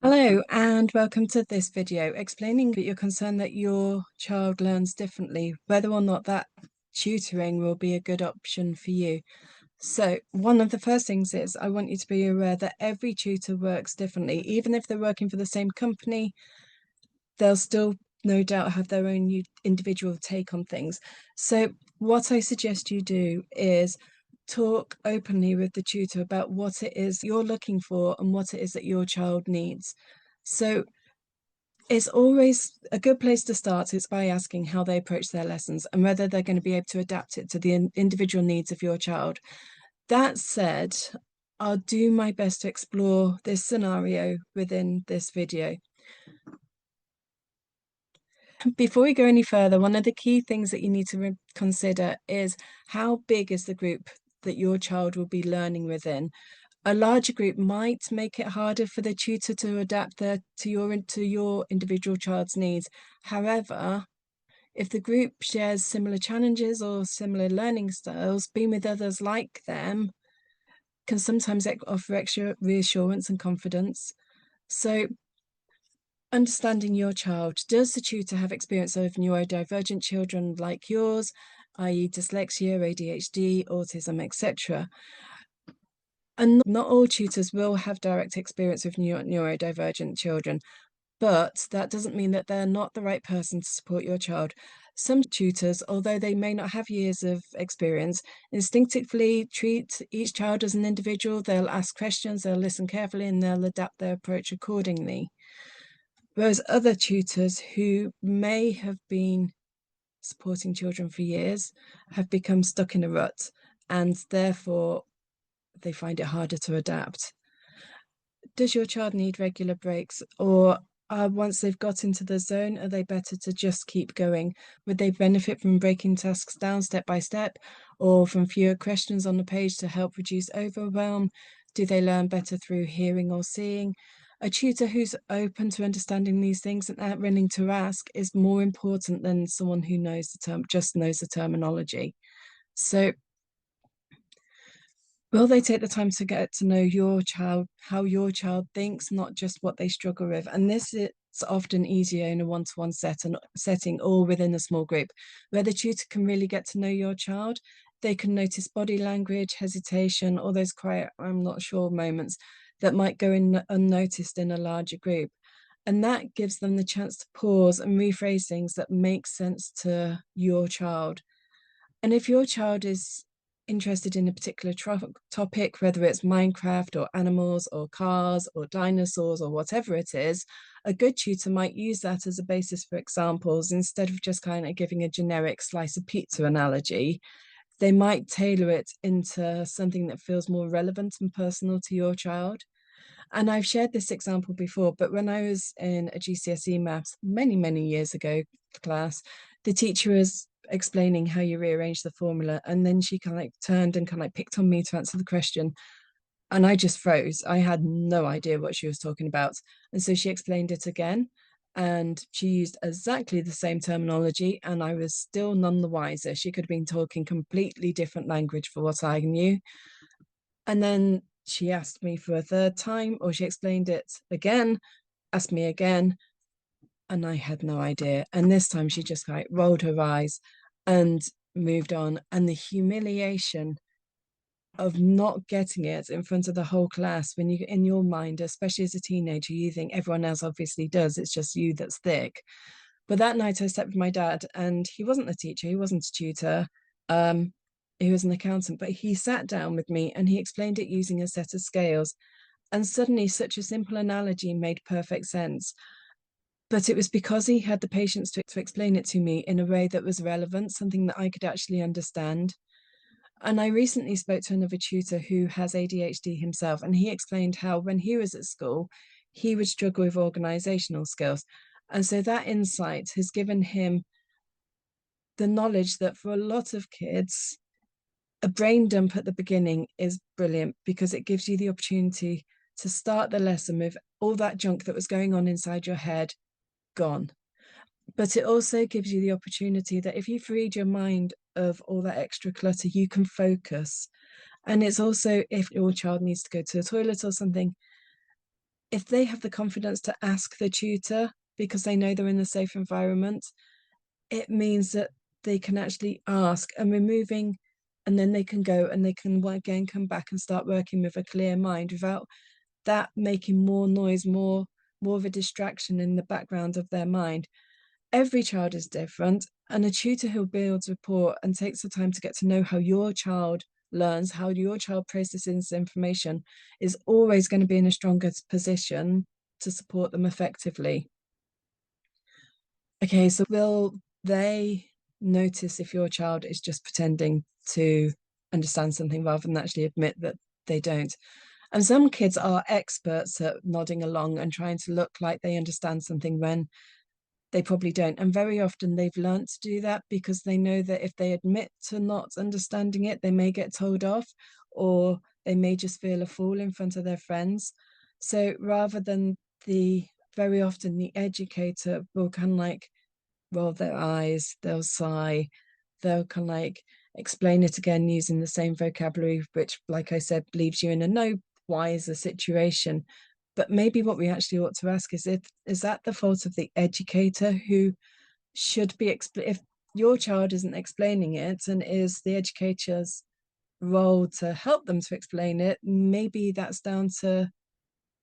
Hello and welcome to this video explaining that you're concerned that your child learns differently, whether or not that tutoring will be a good option for you. So one of the first things is I want you to be aware that every tutor works differently. Even if they're working for the same company, they'll still no doubt have their own individual take on things. So what I suggest you do is talk openly with the tutor about what it is you're looking for and what it is that your child needs. So it's always a good place to start is by asking how they approach their lessons and whether they're going to be able to adapt it to the individual needs of your child. That said, I'll do my best to explore this scenario within this video. Before we go any further, one of the key things that you need to consider is how big is the group that your child will be learning within. A larger group might make it harder for the tutor to adapt to your individual child's needs. However, if the group shares similar challenges or similar learning styles, being with others like them can sometimes offer extra reassurance and confidence. So understanding your child. Does the tutor have experience of neurodivergent children like yours, i.e. dyslexia, ADHD, autism, etc.? And not all tutors will have direct experience with neurodivergent children, but that doesn't mean that they're not the right person to support your child. Some tutors, although they may not have years of experience, instinctively treat each child as an individual. They'll ask questions, they'll listen carefully, and they'll adapt their approach accordingly. Whereas other tutors who may have been supporting children for years have become stuck in a rut, and therefore they find it harder to adapt. Does your child need regular breaks, or once they've got into the zone, are they better to just keep going? Would they benefit from breaking tasks down step by step, or from fewer questions on the page to help reduce overwhelm? Do they learn better through hearing or seeing? A tutor who's open to understanding these things and willing to ask is more important than someone who just knows the terminology. So will they take the time to get to know your child, how your child thinks, not just what they struggle with? And this is often easier in a one-to-one setting or within a small group, where the tutor can really get to know your child. They can notice body language, hesitation, or those quiet, I'm not sure moments that might go in unnoticed in a larger group. And that gives them the chance to pause and rephrase things that make sense to your child. And if your child is interested in a particular topic, whether it's Minecraft or animals or cars or dinosaurs or whatever it is, a good tutor might use that as a basis for examples instead of just kind of giving a generic slice of pizza analogy. They might tailor it into something that feels more relevant and personal to your child. And I've shared this example before, but when I was in a GCSE maths many, many years ago class, the teacher was explaining how you rearrange the formula, and then she kind of like turned and kind of like picked on me to answer the question. And I just froze. I had no idea what she was talking about. And so she explained it again, and she used exactly the same terminology, and I was still none the wiser. She could have been talking completely different language for what I knew. And then she asked me for a third time, or she explained it again, asked me again, and I had no idea. And this time she just like rolled her eyes and moved on. And the humiliation of not getting it in front of the whole class, when you, in your mind, especially as a teenager, you think everyone else obviously does, it's just you that's thick. But that night I sat with my dad, and he wasn't a teacher, he wasn't a tutor. He was an accountant, but he sat down with me and he explained it using a set of scales. And suddenly, such a simple analogy made perfect sense. But it was because he had the patience to explain it to me in a way that was relevant, something that I could actually understand. And I recently spoke to another tutor who has ADHD himself, and he explained how when he was at school, he would struggle with organizational skills. And so that insight has given him the knowledge that for a lot of kids, a brain dump at the beginning is brilliant because it gives you the opportunity to start the lesson with all that junk that was going on inside your head gone. But it also gives you the opportunity that if you freed your mind of all that extra clutter, you can focus. And it's also, if your child needs to go to the toilet or something, if they have the confidence to ask the tutor because they know they're in a safe environment, it means that they can actually ask, and removing, and then they can go and they can again come back and start working with a clear mind without that making more noise, more of a distraction in the background of their mind. Every child is different, and a tutor who builds rapport and takes the time to get to know how your child learns, how your child processes information, is always going to be in a stronger position to support them effectively. Okay, so will they notice if your child is just pretending to understand something rather than actually admit that they don't? And some kids are experts at nodding along and trying to look like they understand something when they probably don't. And very often they've learned to do that because they know that if they admit to not understanding it, they may get told off, or they may just feel a fool in front of their friends. So rather than the very often the educator will kind of like roll their eyes, they'll sigh, they'll kind of like explain it again using the same vocabulary, which, like I said, leaves you in a no wiser situation. But maybe what we actually ought to ask is that the fault of the educator who should be if your child isn't explaining it and is the educator's role to help them to explain it, maybe that's down to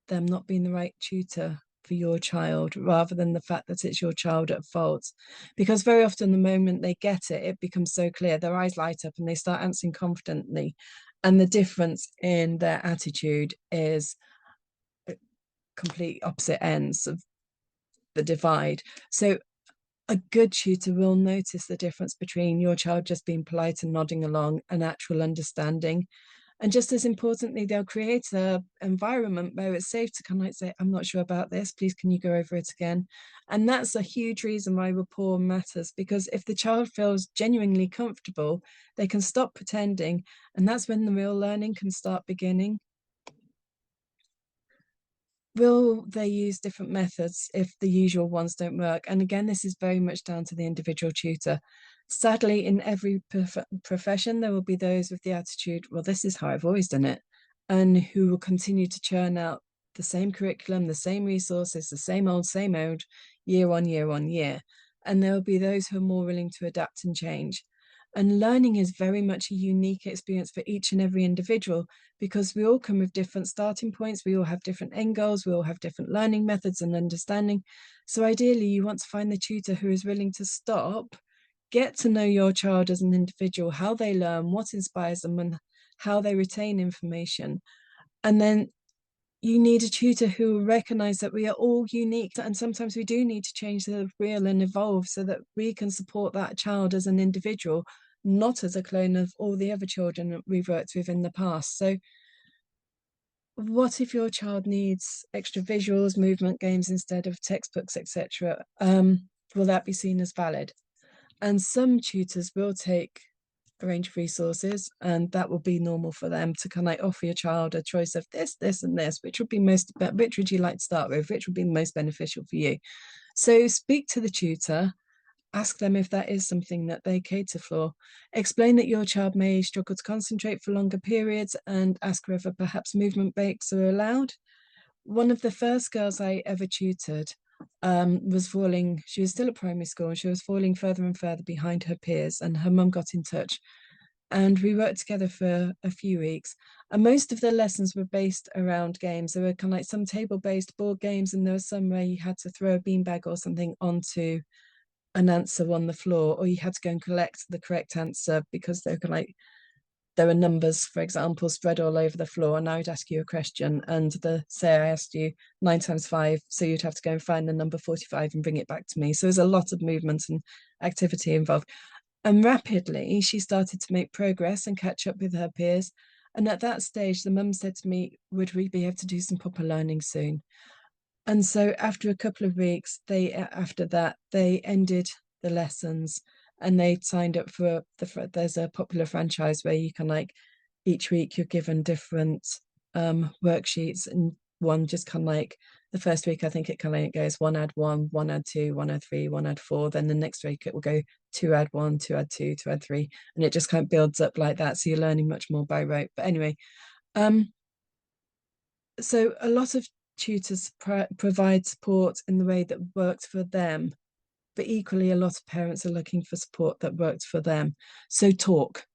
them not being the right tutor for your child rather than the fact that it's your child at fault. Because very often the moment they get it, it becomes so clear, their eyes light up and they start answering confidently. And the difference in their attitude is complete opposite ends of the divide. So a good tutor will notice the difference between your child just being polite and nodding along and actual understanding. And just as importantly, they'll create an environment where it's safe to kind of like say, I'm not sure about this, please can you go over it again? And that's a huge reason why rapport matters, because if the child feels genuinely comfortable, they can stop pretending, and that's when the real learning can start beginning. Will they use different methods if the usual ones don't work? And again, this is very much down to the individual tutor. Sadly, in every profession, there will be those with the attitude, well, this is how I've always done it, and who will continue to churn out the same curriculum, the same resources, the same old, year on year on year. And there will be those who are more willing to adapt and change. And learning is very much a unique experience for each and every individual, because we all come with different starting points, we all have different end goals, we all have different learning methods and understanding. So ideally, you want to find the tutor who is willing to stop, get to know your child as an individual, how they learn, what inspires them, and how they retain information. And then you need a tutor who will recognize that we are all unique, and sometimes we do need to change the wheel and evolve so that we can support that child as an individual, not as a clone of all the other children that we've worked with in the past. So what if your child needs extra visuals, movement games instead of textbooks, etc.? Will that be seen as valid? And some tutors will take a range of resources, and that will be normal for them to kind of like offer your child a choice of this, and this, which would you like to start with, which would be the most beneficial for you. So speak to the tutor, ask them if that is something that they cater for. Explain that your child may struggle to concentrate for longer periods, and ask whether perhaps movement breaks are allowed. One of the first girls I ever tutored was falling, she was still at primary school, and she was falling further and further behind her peers, and her mum got in touch. And we worked together for a few weeks. And most of the lessons were based around games. There were kind of like some table-based board games, and there was some where you had to throw a beanbag or something onto an answer on the floor, or you had to go and collect the correct answer because they were kind of like there were numbers, for example, spread all over the floor, and I would ask you a question, and say I asked you 9 times 5, so you'd have to go and find the number 45 and bring it back to me. So there's a lot of movement and activity involved. And rapidly, she started to make progress and catch up with her peers. And at that stage, the mum said to me, would we be able to do some proper learning soon? And so after a couple of weeks, after that, they ended the lessons, and they signed up for there's a popular franchise where you can like each week you're given different worksheets, and one just kind of like the first week I think it kind of goes 1 add 1, 1 add 2, 1 add 3, 1 add 4. Then the next week it will go 2 add 1, 2 add 2, 2 add 3, and it just kind of builds up like that. So you're learning much more by rote. But anyway, so a lot of tutors provide support in the way that worked for them, but equally a lot of parents are looking for support that works for them. So talk.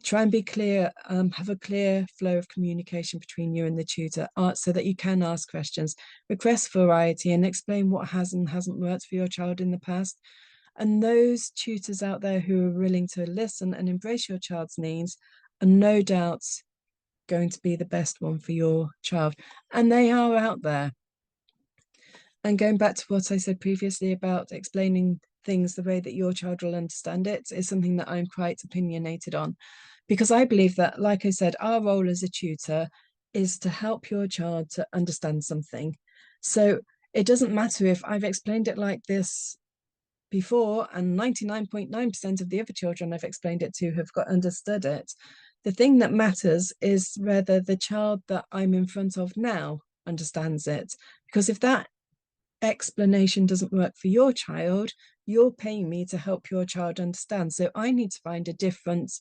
Try and be clear, have a clear flow of communication between you and the tutor so that you can ask questions, request variety, and explain what has and hasn't worked for your child in the past. And those tutors out there who are willing to listen and embrace your child's needs are no doubt going to be the best one for your child. And they are out there. And going back to what I said previously about explaining things the way that your child will understand it is something that I'm quite opinionated on, because I believe that, like I said, our role as a tutor is to help your child to understand something. So it doesn't matter if I've explained it like this before and 99.9% of the other children I've explained it to have got understood it. The thing that matters is whether the child that I'm in front of now understands it. Because if that explanation doesn't work for your child, you're paying me to help your child understand. So I need to find a different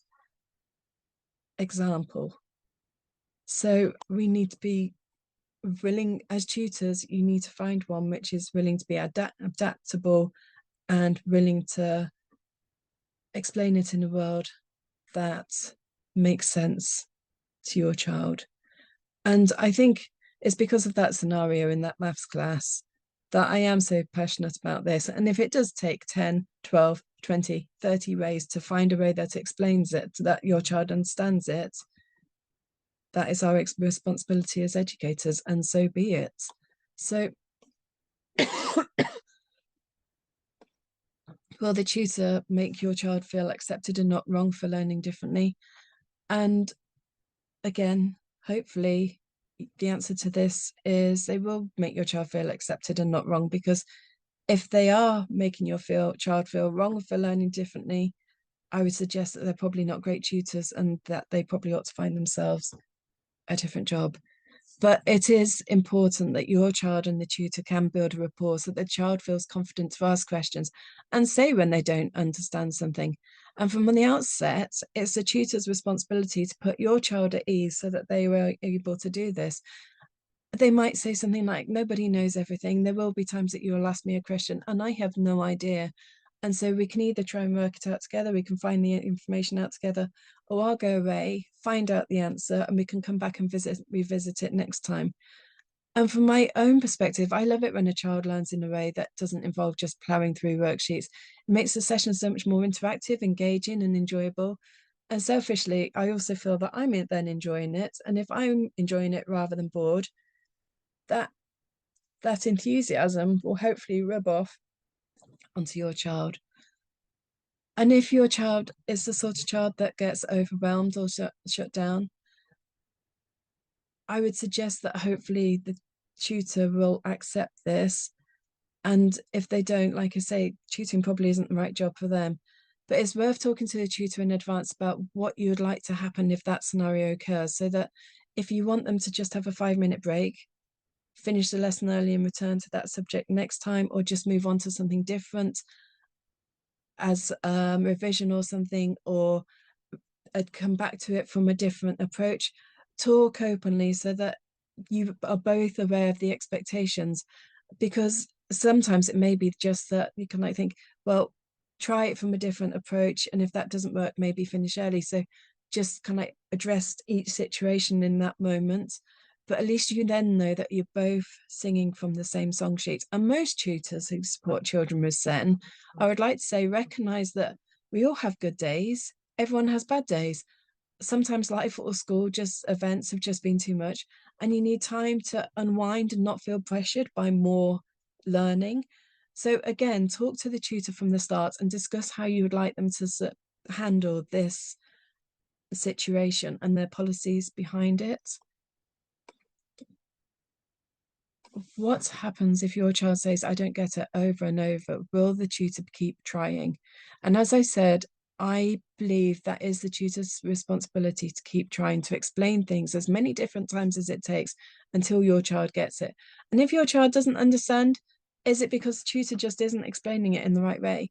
example. So we need to be willing, as tutors, you need to find one which is willing to be adaptable and willing to explain it in a world that makes sense to your child. And I think it's because of that scenario in that maths class that I am so passionate about this. And if it does take 10, 12, 20, 30 ways to find a way that explains it, that your child understands it, that is our responsibility as educators, and so be it. So will the tutor make your child feel accepted and not wrong for learning differently? And again, hopefully the answer to this is they will make your child feel accepted and not wrong, because if they are making your child feel wrong for learning differently, I would suggest that they're probably not great tutors and that they probably ought to find themselves a different job. But it is important that your child and the tutor can build a rapport so that the child feels confident to ask questions and say when they don't understand something. And from the outset, it's the tutor's responsibility to put your child at ease so that they were able to do this. They might say something like, nobody knows everything. There will be times that you'll ask me a question and I have no idea. And so we can either try and work it out together, we can find the information out together, or I'll go away, find out the answer, and we can come back and revisit it next time. And from my own perspective, I love it when a child learns in a way that doesn't involve just plowing through worksheets. It makes the session so much more interactive, engaging, and enjoyable. And selfishly, I also feel that I'm then enjoying it. And if I'm enjoying it rather than bored, that enthusiasm will hopefully rub off onto your child. And if your child is the sort of child that gets overwhelmed or shut down, I would suggest that hopefully the tutor will accept this. And if they don't, like I say, tutoring probably isn't the right job for them. But it's worth talking to the tutor in advance about what you would like to happen if that scenario occurs, so that if you want them to just have a 5-minute break, finish the lesson early and return to that subject next time, or just move on to something different as revision or something, or I'd come back to it from a different approach. Talk openly so that you are both aware of the expectations, because sometimes it may be just that you can think, well, try it from a different approach, and if that doesn't work, maybe finish early. So just kind of address each situation in that moment, but at least you then know that you're both singing from the same song sheet. And most tutors who support children with SEN, I would like to say, recognize that we all have good days, everyone has bad days. Sometimes life or school just events have just been too much, and you need time to unwind and not feel pressured by more learning. So again, talk to the tutor from the start and discuss how you would like them to handle this situation and their policies behind it. What happens if your child says, I don't get it, over and over? Will the tutor keep trying? And as I said, I believe that is the tutor's responsibility to keep trying to explain things as many different times as it takes until your child gets it. And if your child doesn't understand, is it because the tutor just isn't explaining it in the right way?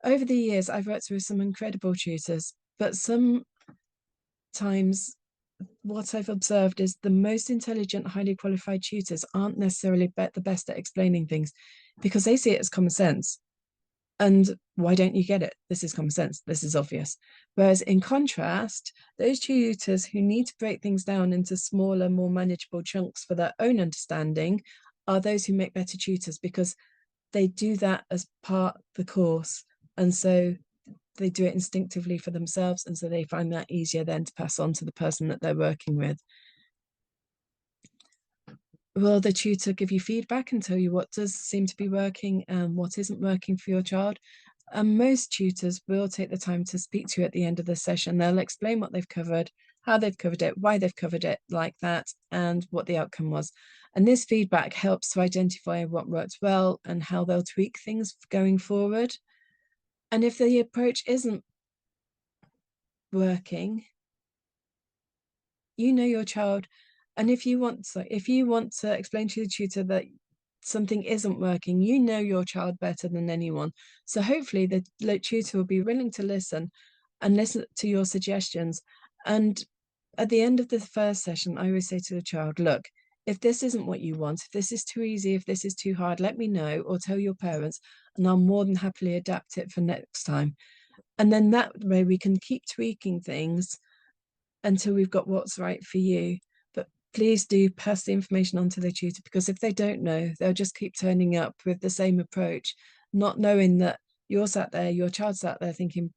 Over the years, I've worked with some incredible tutors, but sometimes what I've observed is the most intelligent, highly qualified tutors aren't necessarily the best at explaining things because they see it as common sense. And why don't you get it? This is common sense. This is obvious. Whereas in contrast, those tutors who need to break things down into smaller, more manageable chunks for their own understanding are those who make better tutors because they do that as part of the course. And so they do it instinctively for themselves. And so they find that easier then to pass on to the person that they're working with. Will the tutor give you feedback and tell you what does seem to be working and what isn't working for your child? And most tutors will take the time to speak to you at the end of the session. They'll explain what they've covered, how they've covered it, why they've covered it like that, and what the outcome was. And this feedback helps to identify what worked well and how they'll tweak things going forward. And if the approach isn't working, you know your child. And if you want to explain to the tutor that something isn't working, you know your child better than anyone. So hopefully the tutor will be willing to listen and listen to your suggestions. And at the end of the first session, I always say to the child, look, if this isn't what you want, if this is too easy, if this is too hard, let me know or tell your parents, and I'll more than happily adapt it for next time. And then that way we can keep tweaking things until we've got what's right for you. But please do pass the information on to the tutor, because if they don't know, they'll just keep turning up with the same approach, not knowing that you're sat there, your child's sat there thinking,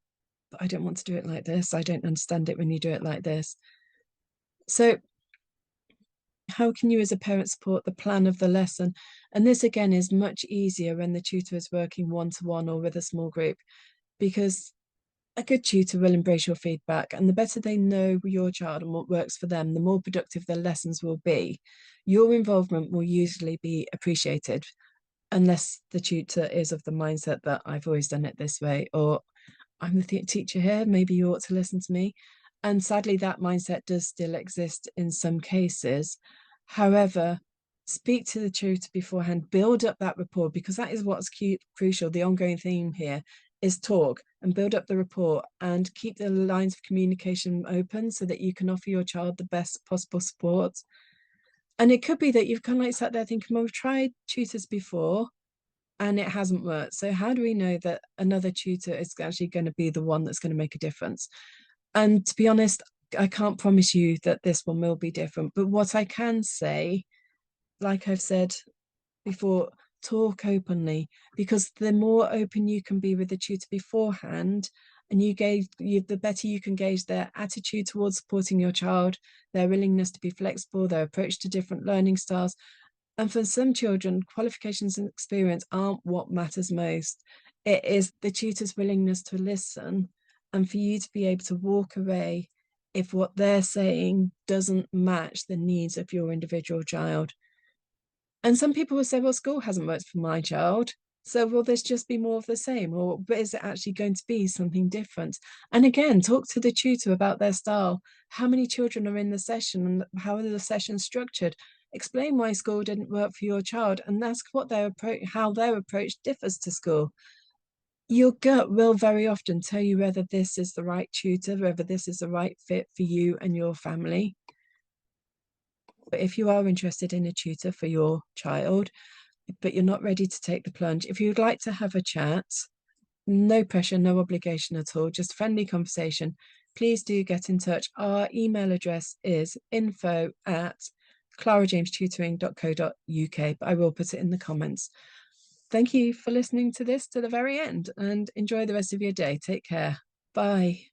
but I don't want to do it like this. I don't understand it when you do it like this. So how can you as a parent support the plan of the lesson? And this again is much easier when the tutor is working one-to-one or with a small group, because a good tutor will embrace your feedback, and the better they know your child and what works for them, the more productive their lessons will be. Your involvement will usually be appreciated, unless the tutor is of the mindset that I've always done it this way, or I'm the teacher here, maybe you ought to listen to me. And sadly, that mindset does still exist in some cases. However, speak to the tutor beforehand, build up that rapport, because that is what's crucial. The ongoing theme here is talk and build up the rapport and keep the lines of communication open so that you can offer your child the best possible support. And it could be that you've kind of like sat there thinking, well, we've tried tutors before and it hasn't worked. So how do we know that another tutor is actually going to be the one that's going to make a difference? And to be honest, I can't promise you that this one will be different. But what I can say, like I've said before, talk openly, because the more open you can be with the tutor beforehand, and the better you can gauge their attitude towards supporting your child, their willingness to be flexible, their approach to different learning styles. And for some children, qualifications and experience aren't what matters most. It is the tutor's willingness to listen and for you to be able to walk away if what they're saying doesn't match the needs of your individual child. And some people will say, well, school hasn't worked for my child. So will this just be more of the same? Or is it actually going to be something different? And again, talk to the tutor about their style. How many children are in the session and how are the sessions structured? Explain why school didn't work for your child and ask what how their approach differs to school. Your gut will very often tell you whether this is the right tutor, whether this is the right fit for you and your family. But if you are interested in a tutor for your child, but you're not ready to take the plunge, if you'd like to have a chat, no pressure, no obligation at all, just friendly conversation, please do get in touch. Our email address is info@clarajamestutoring.co.uk, but I will put it in the comments. Thank you for listening to this to the very end and enjoy the rest of your day. Take care. Bye.